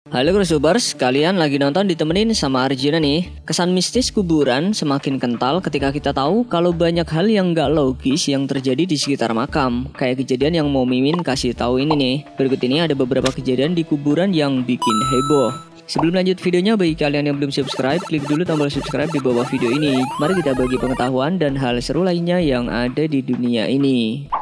Halo Grosubers, kalian lagi nonton ditemenin sama Arjuna nih. Kesan mistis kuburan semakin kental ketika kita tahu kalau banyak hal yang gak logis yang terjadi di sekitar makam. Kayak kejadian yang mau Mimin kasih tahu ini nih. Berikut ini ada beberapa kejadian di kuburan yang bikin heboh. Sebelum lanjut videonya, bagi kalian yang belum subscribe, klik dulu tombol subscribe di bawah video ini. Mari kita bagi pengetahuan dan hal seru lainnya yang ada di dunia ini.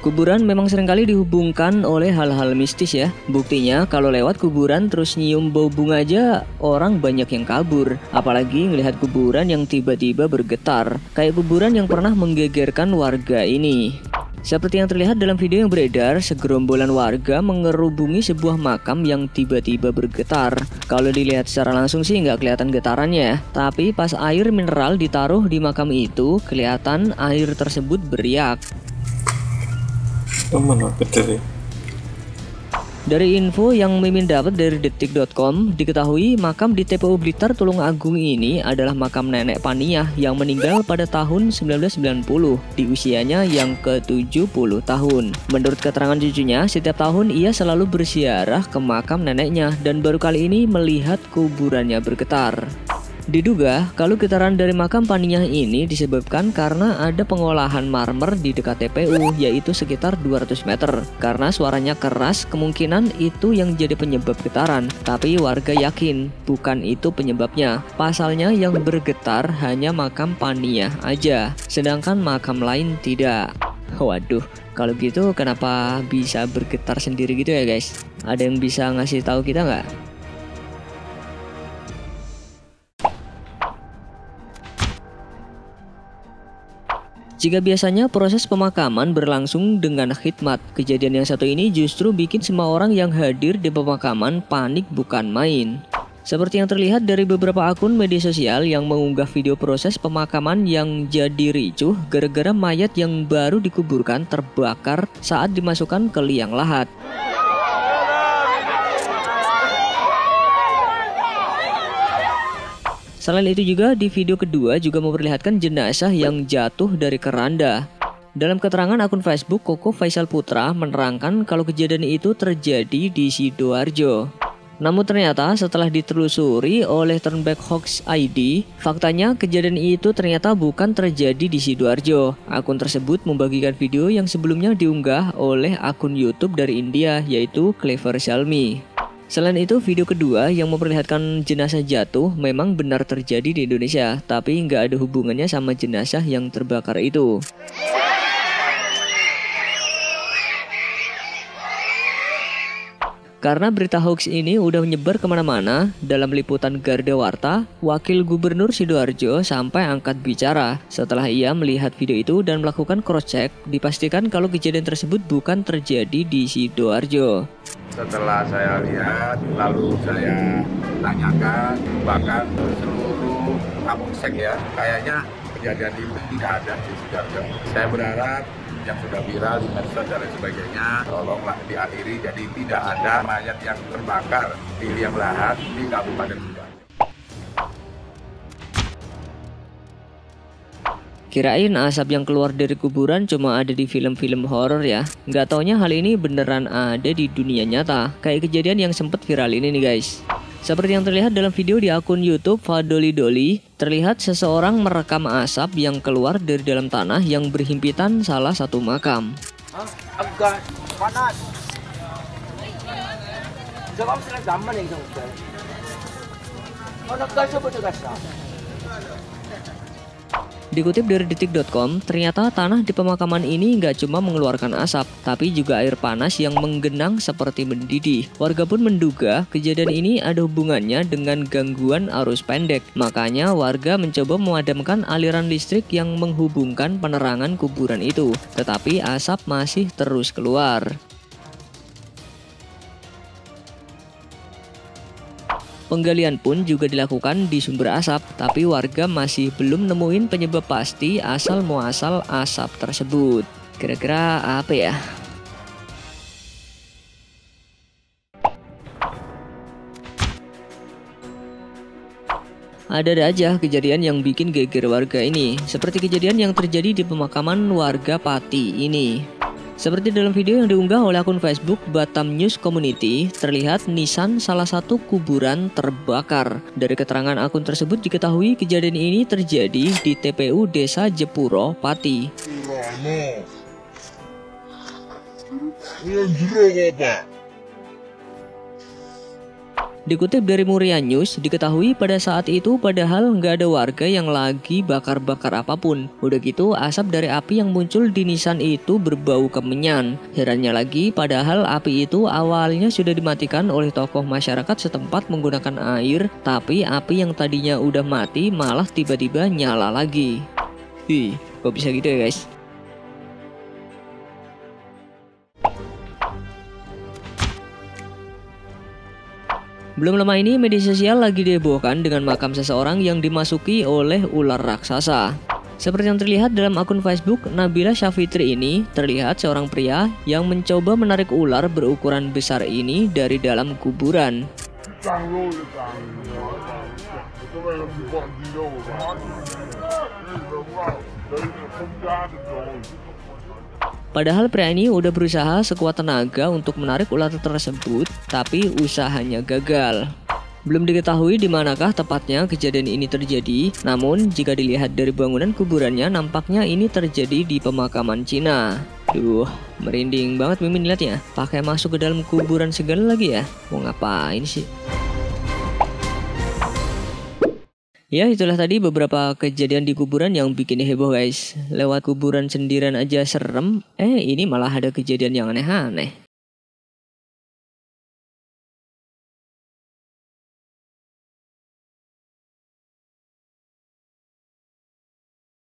Kuburan memang seringkali dihubungkan oleh hal-hal mistis ya. Buktinya kalau lewat kuburan terus nyium bau bunga aja orang banyak yang kabur. Apalagi melihat kuburan yang tiba-tiba bergetar. Kayak kuburan yang pernah menggegerkan warga ini. Seperti yang terlihat dalam video yang beredar, segerombolan warga mengerubungi sebuah makam yang tiba-tiba bergetar. Kalau dilihat secara langsung sih nggak kelihatan getarannya, tapi pas air mineral ditaruh di makam itu, kelihatan air tersebut beriak. Dari info yang Mimin dapat dari detik.com, diketahui makam di TPU Blitar Tulungagung ini adalah makam nenek Paniah yang meninggal pada tahun 1990 di usianya yang ke-70 tahun. Menurut keterangan cucunya, setiap tahun ia selalu berziarah ke makam neneknya dan baru kali ini melihat kuburannya bergetar. Diduga kalau getaran dari makam Paniah ini disebabkan karena ada pengolahan marmer di dekat TPU, yaitu sekitar 200 meter. Karena suaranya keras, kemungkinan itu yang jadi penyebab getaran. Tapi warga yakin bukan itu penyebabnya. Pasalnya yang bergetar hanya makam Paniah aja, sedangkan makam lain tidak. Waduh, kalau gitu kenapa bisa bergetar sendiri gitu ya guys? Ada yang bisa ngasih tahu kita nggak? Jika biasanya proses pemakaman berlangsung dengan khidmat, kejadian yang satu ini justru bikin semua orang yang hadir di pemakaman panik bukan main. Seperti yang terlihat dari beberapa akun media sosial yang mengunggah video proses pemakaman yang jadi ricuh gara-gara mayat yang baru dikuburkan terbakar saat dimasukkan ke liang lahat. Selain itu juga di video kedua juga memperlihatkan jenazah yang jatuh dari keranda. Dalam keterangan akun Facebook, Koko Faisal Putra menerangkan kalau kejadian itu terjadi di Sidoarjo. Namun ternyata setelah ditelusuri oleh Turnback Hoax ID, faktanya kejadian itu ternyata bukan terjadi di Sidoarjo. Akun tersebut membagikan video yang sebelumnya diunggah oleh akun YouTube dari India, yaitu Clever Shalmi. Selain itu, video kedua yang memperlihatkan jenazah jatuh memang benar terjadi di Indonesia, tapi nggak ada hubungannya sama jenazah yang terbakar itu. Karena berita hoax ini udah menyebar kemana-mana, dalam liputan Garda Warta, Wakil Gubernur Sidoarjo sampai angkat bicara. Setelah ia melihat video itu dan melakukan cross-check, dipastikan kalau kejadian tersebut bukan terjadi di Sidoarjo. Setelah saya lihat, lalu saya tanyakan, bahkan seluruh kapolsek ya, kayaknya kejadian itu tidak ada di Sidoarjo. Saya berharap yang sudah viral di medsos dan sebagainya, tolonglah diakhiri, jadi tidak ada mayat yang terbakar di liang lahat di Kabupaten Sidoarjo. Kirain asap yang keluar dari kuburan cuma ada di film-film horor ya. Nggak taunya hal ini beneran ada di dunia nyata. Kayak kejadian yang sempat viral ini nih guys. Seperti yang terlihat dalam video di akun YouTube Fadoli Doli, terlihat seseorang merekam asap yang keluar dari dalam tanah yang berhimpitan salah satu makam. Agak panas. Jangan sering zaman yang sama. Mana kasih betul kasih. Dikutip dari detik.com, ternyata tanah di pemakaman ini nggak cuma mengeluarkan asap, tapi juga air panas yang menggenang seperti mendidih. Warga pun menduga kejadian ini ada hubungannya dengan gangguan arus pendek. Makanya warga mencoba memadamkan aliran listrik yang menghubungkan penerangan kuburan itu, tetapi asap masih terus keluar. Penggalian pun juga dilakukan di sumber asap, tapi warga masih belum nemuin penyebab pasti asal muasal asap tersebut. Kira-kira apa ya? Ada aja kejadian yang bikin geger warga ini, seperti kejadian yang terjadi di pemakaman warga Pati ini. Seperti dalam video yang diunggah oleh akun Facebook Batam News Community, terlihat nisan salah satu kuburan terbakar. Dari keterangan akun tersebut diketahui kejadian ini terjadi di TPU Desa Jepuro, Pati. Dikutip dari Muria News, diketahui pada saat itu padahal nggak ada warga yang lagi bakar-bakar apapun. Udah gitu asap dari api yang muncul di nisan itu berbau kemenyan. Herannya lagi padahal api itu awalnya sudah dimatikan oleh tokoh masyarakat setempat menggunakan air, tapi api yang tadinya udah mati malah tiba-tiba nyala lagi. Kok bisa gitu ya guys? Belum lama ini media sosial lagi dihebohkan dengan makam seseorang yang dimasuki oleh ular raksasa. Seperti yang terlihat dalam akun Facebook Nabila Syafitri ini, terlihat seorang pria yang mencoba menarik ular berukuran besar ini dari dalam kuburan. Padahal pria ini udah berusaha sekuat tenaga untuk menarik ular tersebut, tapi usahanya gagal. Belum diketahui di manakah tepatnya kejadian ini terjadi, namun jika dilihat dari bangunan kuburannya nampaknya ini terjadi di pemakaman Cina. Duh, merinding banget Mimin lihatnya. Pakai masuk ke dalam kuburan segala lagi ya. Mau ngapain sih? Ya, itulah tadi beberapa kejadian di kuburan yang bikin heboh guys. Lewat kuburan sendirian aja serem, ini malah ada kejadian yang aneh-aneh.